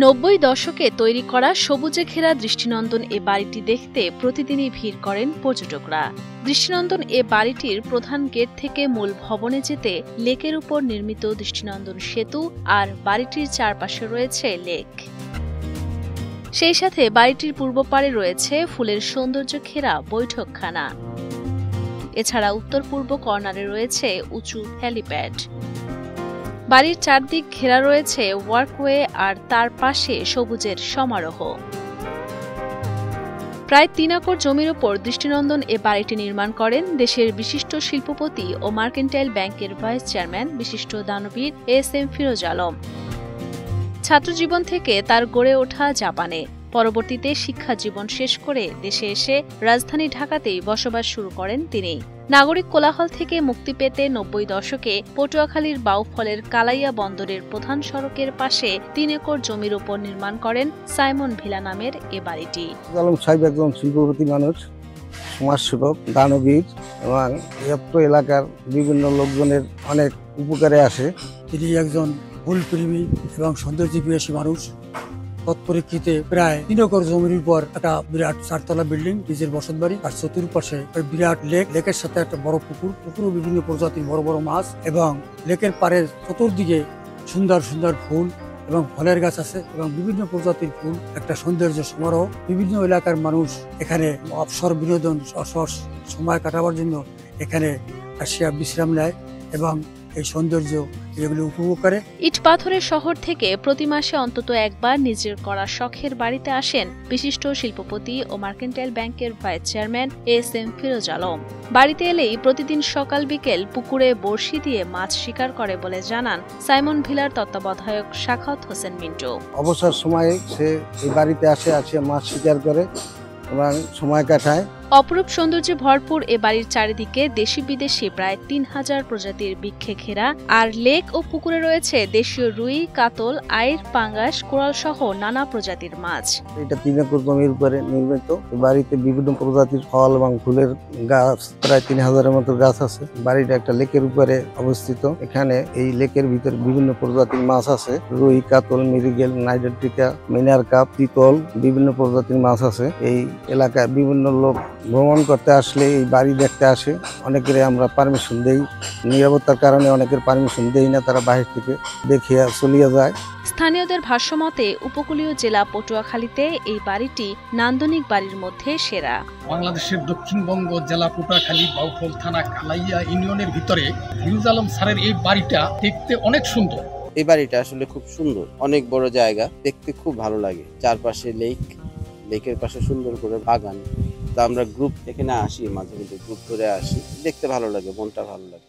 90 দশকে তৈরি করা সবুজে ঘেরা দৃষ্টিনন্দন এ বাড়িটি দেখতে প্রতিদিনই ভিড় করেন পর্যটকরা। দৃষ্টিনন্দন এ বাড়িটির প্রধান গেট থেকে মূল ভবনে যেতে লেকের উপর নির্মিত দৃষ্টিনন্দন সেতু আর বাড়িটির চারপাশে রয়েছে লেক। সেই সাথে বাড়িটির পূর্ব পারে রয়েছে ফুলের সৌন্দর্য ঘেরা বৈঠকখানা। এছাড়া উত্তর পূর্ব কর্নারে রয়েছে উঁচু হেলিপ্যাড। বাড়ির চারদিক ঘেরা রয়েছে ওয়াকওয়ে আর তার পাশে সবুজের সমারোহ। প্রায় 3 একর জমির ওপর দৃষ্টিনন্দন এ বাড়িটি নির্মাণ করেন দেশের বিশিষ্ট শিল্পপতি ও মার্কেন্টাইল ব্যাংকের ভাইস চেয়ারম্যান বিশিষ্ট দানবীর এস.এম. ফিরোজ আলম। ছাত্রজীবন থেকে তার গড়ে ওঠা জাপানে, পরবর্তীতে শিক্ষা জীবন শেষ করে দেশে এসে রাজধানী ঢাকাতেই বসবাস শুরু করেন তিনি। নাগরিক কোলাহল থেকে মুক্তি পেতে 90 দশকে পটুয়াখালীর বাউফলের কালাইয়া বন্দরের প্রধান সড়কের পাশে 3 একর জমির উপর নির্মাণ করেন সাইমন ভিলা নামের এ বাড়িটি। আলম সাহেব একজন শিল্পপতি মানুষ, সমাজসেবক, দানবীর এবং এলাকার বিভিন্ন লোকজনের অনেক উপকারে আসে। তিনি একজন ফুলপ্রেমী এবং সৌন্দর্যপিয়াসী মানুষ। তৎপরিপ্রেক্ষিতে প্রায় 3 একর জমির উপর একটা বিরাট 4তলা বিল্ডিং, নিজের বসত বাড়ি, আর চতুর্পাশে বিরাট লেকের সাথে একটা বড় পুকুরও বিভিন্ন প্রজাতির বড় বড় মাছ, এবং লেকের পারে চতুর্দিকে সুন্দর সুন্দর ফুল এবং ফলের গাছ আছে এবং বিভিন্ন প্রজাতির ফুল, একটা সৌন্দর্য সমারোহ। বিভিন্ন এলাকার মানুষ এখানে অবসর বিনোদন সময় কাটাবার জন্য এখানে আসিয়া বিশ্রাম নেয় এবং এই সৌন্দর্য এগুলো উপভোগ করে। ইট পাথরের শহর থেকে প্রতি মাসে অন্তত একবার নিজের করা শখের বাড়িতে আসেন বিশিষ্ট শিল্পপতি ও মার্কেন্টাইল ব্যাংকের vice chairman SM. Firoz Alam. বাড়িতে এলেই প্রতিদিন সকাল বিকেল পুকুরে বড়শি দিয়ে মাছ শিকার করে বলে জানান সাইমন ভিলার তত্ত্বাবধায়ক সাখাওয়াত হোসেন মিন্টু। অবসর সময়ে সে এই বাড়িতে আসে মাছ শিকার করে এবং সময় কাটায়। অপরূপ সৌন্দর্যে ভরপুর এ বাড়ির চারিদিকে দেশি বিদেশি প্রায় 3000 প্রজাতির বৃক্ষে ঘেরা, আর লেক ও পুকুরে রয়েছে দেশীয় রুই, কাতল, আইড়, পাঙ্গাস, কোরাল সহ নানা প্রজাতির মাছ। এটা 3 একর জমির উপরে নির্মিত। বাড়িতে বিভিন্ন প্রজাতির ফল এবং ফুলের গাছ, প্রায় 3000-এর মতো গাছ আছে। বাড়িটা একটা লেকের উপরে অবস্থিত। এখানে এই লেকের ভিতরে বিভিন্ন প্রজাতির মাছ আছে, রুই, কাতল, মৃগেল, নাইডেট্রিকা, মিনার কাপ, তিতল, বিভিন্ন প্রজাতির মাছ আছে। এই এলাকায় বিভিন্ন লোক ভ্রমণ করতে আসলে এই বাড়ি দেখতে আসে। অনেকের আমরা পারমিশন দেই, নিরাপত্তার কারণে অনেকের পারমিশন দেই না, তারা বাহির থেকে দেখে চলিয়ে যায়। স্থানীয়দের ভাষ্যমতে উপকূলীয় জেলা পটুয়াখালীতে এই বাড়িটি নান্দনিক বাড়ির মধ্যে সেরা। বাংলাদেশের দক্ষিণবঙ্গ জেলা পটুয়াখালী বাউফল থানা কালাইয়া ইউনিয়নের ভিতরে ফিরোজ আলম স্যারের এই বাড়িটা দেখতে অনেক সুন্দর। এই বাড়িটা আসলে খুব সুন্দর, অনেক বড় জায়গা, দেখতে খুব ভালো লাগে। চারপাশে লেকের পাশে সুন্দর করে বাগান। আমরা গ্রুপ এখানে আসি, মাঝে মধ্যে গ্রুপ করে আসি, দেখতে ভালো লাগে, মনটা ভালো লাগে।